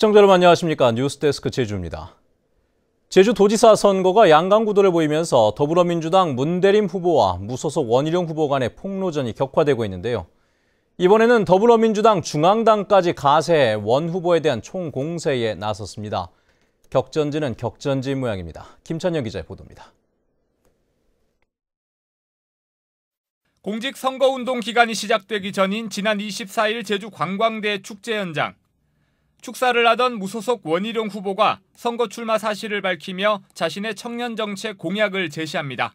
시청자 여러분 안녕하십니까. 뉴스데스크 제주입니다. 제주도지사 선거가 양강구도를 보이면서 더불어민주당 문대림 후보와 무소속 원희룡 후보 간의 폭로전이 격화되고 있는데요. 이번에는 더불어민주당 중앙당까지 가세해 원 후보에 대한 총공세에 나섰습니다. 격전지는 격전지인 모양입니다. 김찬영 기자의 보도입니다. 공직선거운동 기간이 시작되기 전인 지난 24일 제주 관광대 축제 현장. 축사를 하던 무소속 원희룡 후보가 선거 출마 사실을 밝히며 자신의 청년정책 공약을 제시합니다.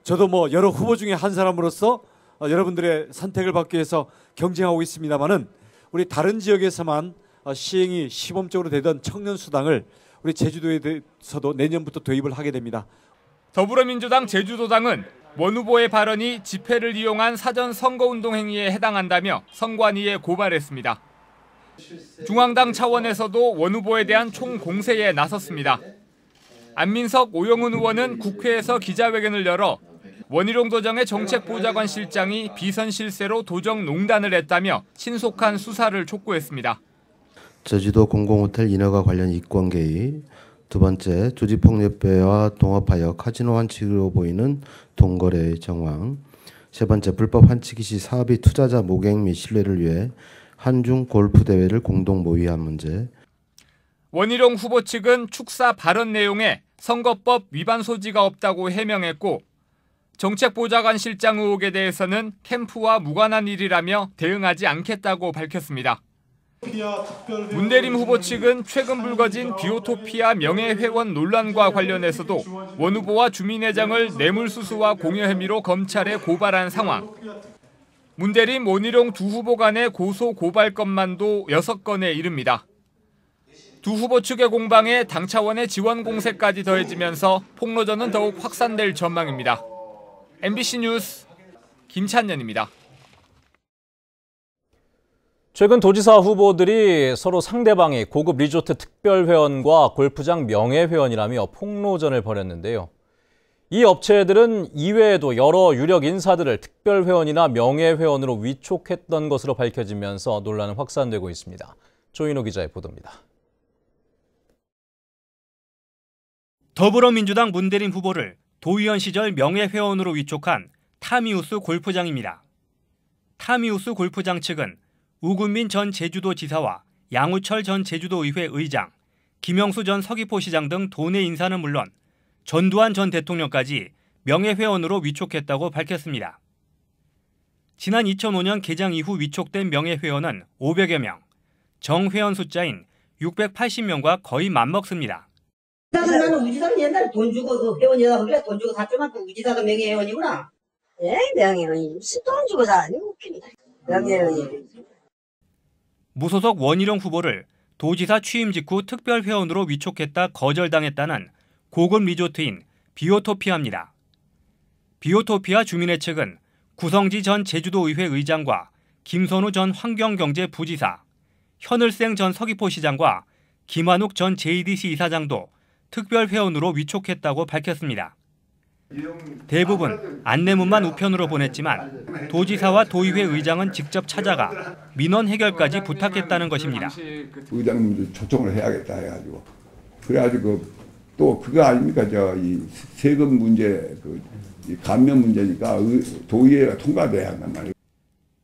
저도 여러 후보 중에 한 사람으로서 여러분들의 선택을 받기 위해서 경쟁하고 있습니다만은 우리 다른 지역에서만 시행이 시범적으로 되던 청년수당을 우리 제주도에서도 내년부터 도입을 하게 됩니다. 더불어민주당 제주도당은 원 후보의 발언이 집회를 이용한 사전 선거운동 행위에 해당한다며 선관위에 고발했습니다. 중앙당 차원에서도 원 후보에 대한 총공세에 나섰습니다. 안민석, 오영훈 의원은 국회에서 기자회견을 열어 원희룡 도정의 정책보좌관 실장이 비선 실세로 도정 농단을 했다며 신속한 수사를 촉구했습니다. 제주도 공공호텔 인허가 관련 이권 개입, 두 번째 조직폭력배와 동업하여 카지노 환치기로 보이는 돈거래의 정황, 세 번째 불법 환치기 시 사업이 투자자 모객 및 신뢰를 위해 한중 골프 대회를 공동 모의한 문제. 원희룡 후보 측은 축사 발언 내용에 선거법 위반 소지가 없다고 해명했고 정책보좌관 실장 의혹에 대해서는 캠프와 무관한 일이라며 대응하지 않겠다고 밝혔습니다. 문대림 후보 측은 최근 불거진 비오토피아 명예회원 논란과 관련해서도 원 후보와 주민회장을 뇌물수수와 공여 혐의로 검찰에 고발한 상황. 문대림, 원희룡 두 후보 간의 고소 고발 건만도 6건에 이릅니다. 두 후보 측의 공방에 당 차원의 지원 공세까지 더해지면서 폭로전은 더욱 확산될 전망입니다. MBC 뉴스 김찬년입니다. 최근 도지사 후보들이 서로 상대방이 고급 리조트 특별회원과 골프장 명예회원이라며 폭로전을 벌였는데요. 이 업체들은 이외에도 여러 유력 인사들을 특별회원이나 명예회원으로 위촉했던 것으로 밝혀지면서 논란은 확산되고 있습니다. 조인호 기자의 보도입니다. 더불어민주당 문대림 후보를 도의원 시절 명예회원으로 위촉한 타미우스 골프장입니다. 타미우스 골프장 측은 우금민 전 제주도지사와 양우철 전 제주도의회 의장, 김영수 전 서귀포시장 등 도내 인사는 물론 전두환 전 대통령까지 명예회원으로 위촉했다고 밝혔습니다. 지난 2005년 개장 이후 위촉된 명예회원은 500여 명, 정회원 숫자인 680명과 거의 맞먹습니다. 나는 우지사는 옛날에 돈 주고 회원이다 그래 돈 주고 샀지만 우지사도 명예회원이구나. 예, 명예회원이 돈 주고 사니 웃깁니다. 명예회원이. 무소속 원희룡 후보를 도지사 취임 직후 특별회원으로 위촉했다 거절당했다는 고급 리조트인 비오토피아입니다. 비오토피아 주민회 측은 구성지 전 제주도의회 의장과 김선우 전 환경경제부지사, 현을생 전 서귀포시장과 김한욱 전 JDC 이사장도 특별회원으로 위촉했다고 밝혔습니다. 대부분 안내문만 우편으로 보냈지만 도지사와 도의회 의장은 직접 찾아가 민원 해결까지 부탁했다는 것입니다. 의장님도 초청을 해야겠다 해가지고 그래가지고 또 그거 아닙니까 이 세금 문제 이 감면 문제니까 도의회가 통과돼야 한단 말이에요.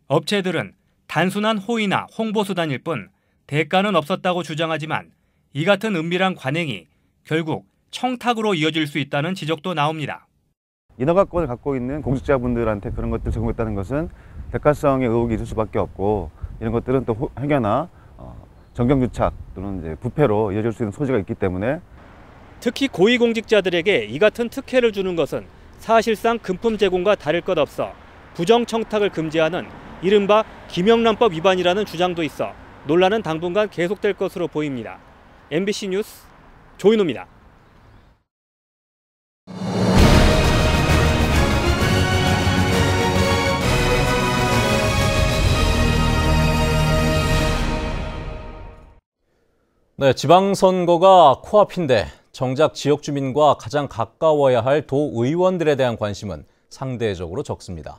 업체들은 단순한 호의나 홍보 수단일 뿐 대가는 없었다고 주장하지만 이 같은 은밀한 관행이 결국 청탁으로 이어질 수 있다는 지적도 나옵니다. 인허가권을 갖고 있는 공직자분들한테 그런 것들을 제공했다는 것은 대가성의 의혹이 있을 수밖에 없고 이런 것들은 또 행여나 정경유착 또는 이제 부패로 이어질 수 있는 소지가 있기 때문에 특히 고위공직자들에게 이 같은 특혜를 주는 것은 사실상 금품 제공과 다를 것 없어 부정청탁을 금지하는 이른바 김영란법 위반이라는 주장도 있어 논란은 당분간 계속될 것으로 보입니다. MBC 뉴스 조인호입니다. 네, 지방선거가 코앞인데 정작 지역 주민과 가장 가까워야 할 도의원들에 대한 관심은 상대적으로 적습니다.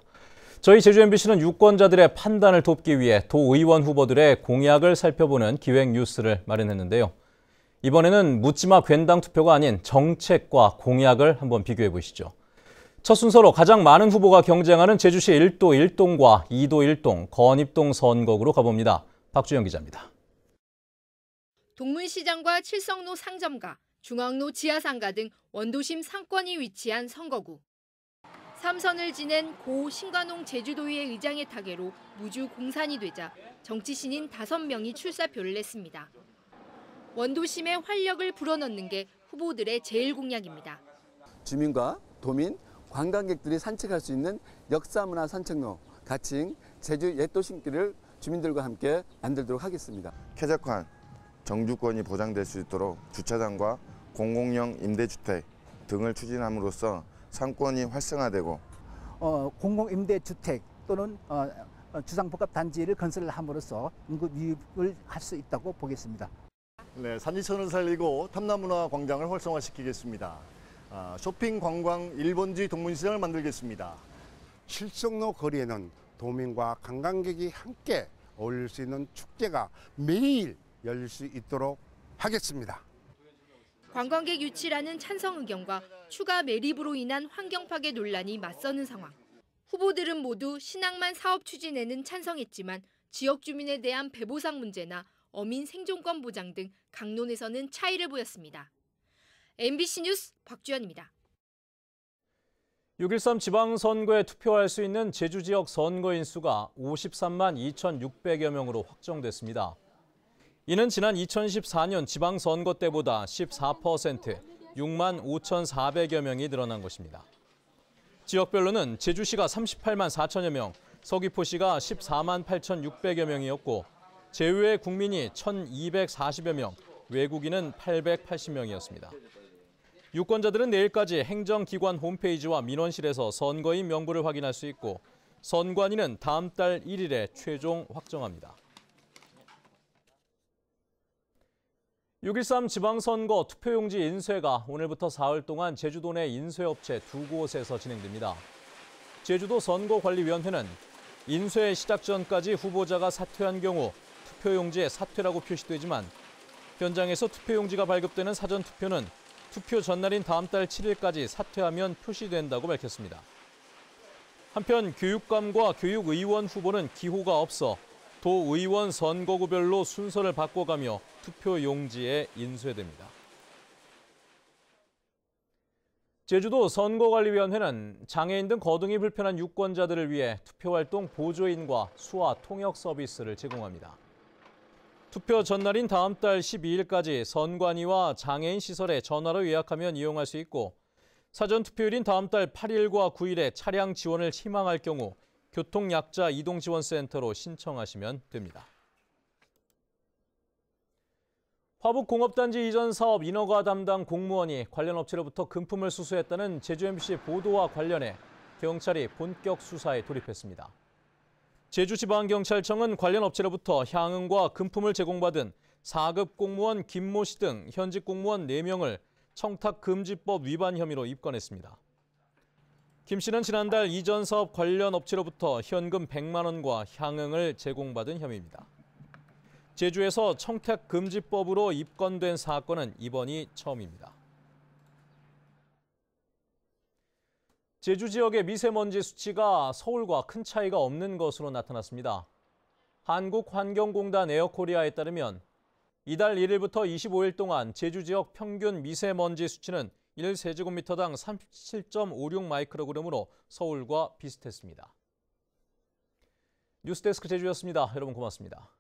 저희 제주 MBC는 유권자들의 판단을 돕기 위해 도의원 후보들의 공약을 살펴보는 기획 뉴스를 마련했는데요. 이번에는 묻지마 괜당 투표가 아닌 정책과 공약을 한번 비교해 보시죠. 첫 순서로 가장 많은 후보가 경쟁하는 제주시 1도 1동과 2도 1동, 건입동 선거구로 가봅니다. 박주영 기자입니다. 동문시장과 칠성로 상점가, 중앙로 지하상가 등 원도심 상권이 위치한 선거구. 3선을 지낸 고 신관홍 제주도의회 의장의 타계로 무주 공산이 되자 정치신인 5명이 출사표를 냈습니다. 원도심의 활력을 불어넣는 게 후보들의 제일 공약입니다. 주민과 도민, 관광객들이 산책할 수 있는 역사문화 산책로, 가칭 제주 옛도심길을 주민들과 함께 만들도록 하겠습니다. 쾌적한 정주권이 보장될 수 있도록 주차장과 공공형 임대주택 등을 추진함으로써 상권이 활성화되고 공공임대주택 또는 주상복합단지를 건설함으로써 인구 유입을 할 수 있다고 보겠습니다. 네, 산지천을 살리고 탐나문화 광장을 활성화시키겠습니다. 쇼핑 관광 1번지 동문시장을 만들겠습니다. 칠성로 거리에는 도민과 관광객이 함께 어울릴 수 있는 축제가 매일 열릴 수 있도록 하겠습니다. 관광객 유치라는 찬성 의견과 추가 매립으로 인한 환경 파괴 논란이 맞서는 상황. 후보들은 모두 신항만 사업 추진에는 찬성했지만 지역 주민에 대한 배보상 문제나 어민 생존권 보장 등 강론에서는 차이를 보였습니다. MBC 뉴스 박주연입니다. 6.13 지방선거에 투표할 수 있는 제주 지역 선거인 수가 53만 2,600여 명으로 확정됐습니다. 이는 지난 2014년 지방선거 때보다 14%, 6만 5,400여 명이 늘어난 것입니다. 지역별로는 제주시가 38만 4천여 명, 서귀포시가 14만 8,600여 명이었고 제외의 국민이 1,240여 명, 외국인은 880명이었습니다. 유권자들은 내일까지 행정기관 홈페이지와 민원실에서 선거인 명부를 확인할 수 있고 선관위는 다음 달 1일에 최종 확정합니다. 6.13 지방선거 투표용지 인쇄가 오늘부터 사흘 동안 제주도 내 인쇄업체 2곳에서 진행됩니다. 제주도 선거관리위원회는 인쇄 시작 전까지 후보자가 사퇴한 경우 투표용지에 사퇴라고 표시되지만 현장에서 투표용지가 발급되는 사전투표는 투표 전날인 다음 달 7일까지 사퇴하면 표시된다고 밝혔습니다. 한편 교육감과 교육의원 후보는 기호가 없어 도의원 선거구별로 순서를 바꿔가며 투표용지에 인쇄됩니다. 제주도 선거관리위원회는 장애인 등 거동이 불편한 유권자들을 위해 투표활동 보조인과 수화 통역 서비스를 제공합니다. 투표 전날인 다음 달 12일까지 선관위와 장애인 시설에 전화로 예약하면 이용할 수 있고 사전투표일인 다음 달 8일과 9일에 차량 지원을 희망할 경우 교통약자 이동지원센터로 신청하시면 됩니다. 화북공업단지 이전 사업 인허가 담당 공무원이 관련 업체로부터 금품을 수수했다는 제주 MBC 보도와 관련해 경찰이 본격 수사에 돌입했습니다. 제주지방경찰청은 관련 업체로부터 향응과 금품을 제공받은 4급 공무원 김모 씨 등 현직 공무원 4명을 청탁금지법 위반 혐의로 입건했습니다. 김 씨는 지난달 이전 사업 관련 업체로부터 현금 100만 원과 향응을 제공받은 혐의입니다. 제주에서 청탁금지법으로 입건된 사건은 이번이 처음입니다. 제주 지역의 미세먼지 수치가 서울과 큰 차이가 없는 것으로 나타났습니다. 한국환경공단 에어코리아에 따르면 이달 1일부터 25일 동안 제주 지역 평균 미세먼지 수치는 1세제곱미터당 37.56 마이크로그램으로 서울과 비슷했습니다. 뉴스데스크 제주였습니다. 여러분 고맙습니다.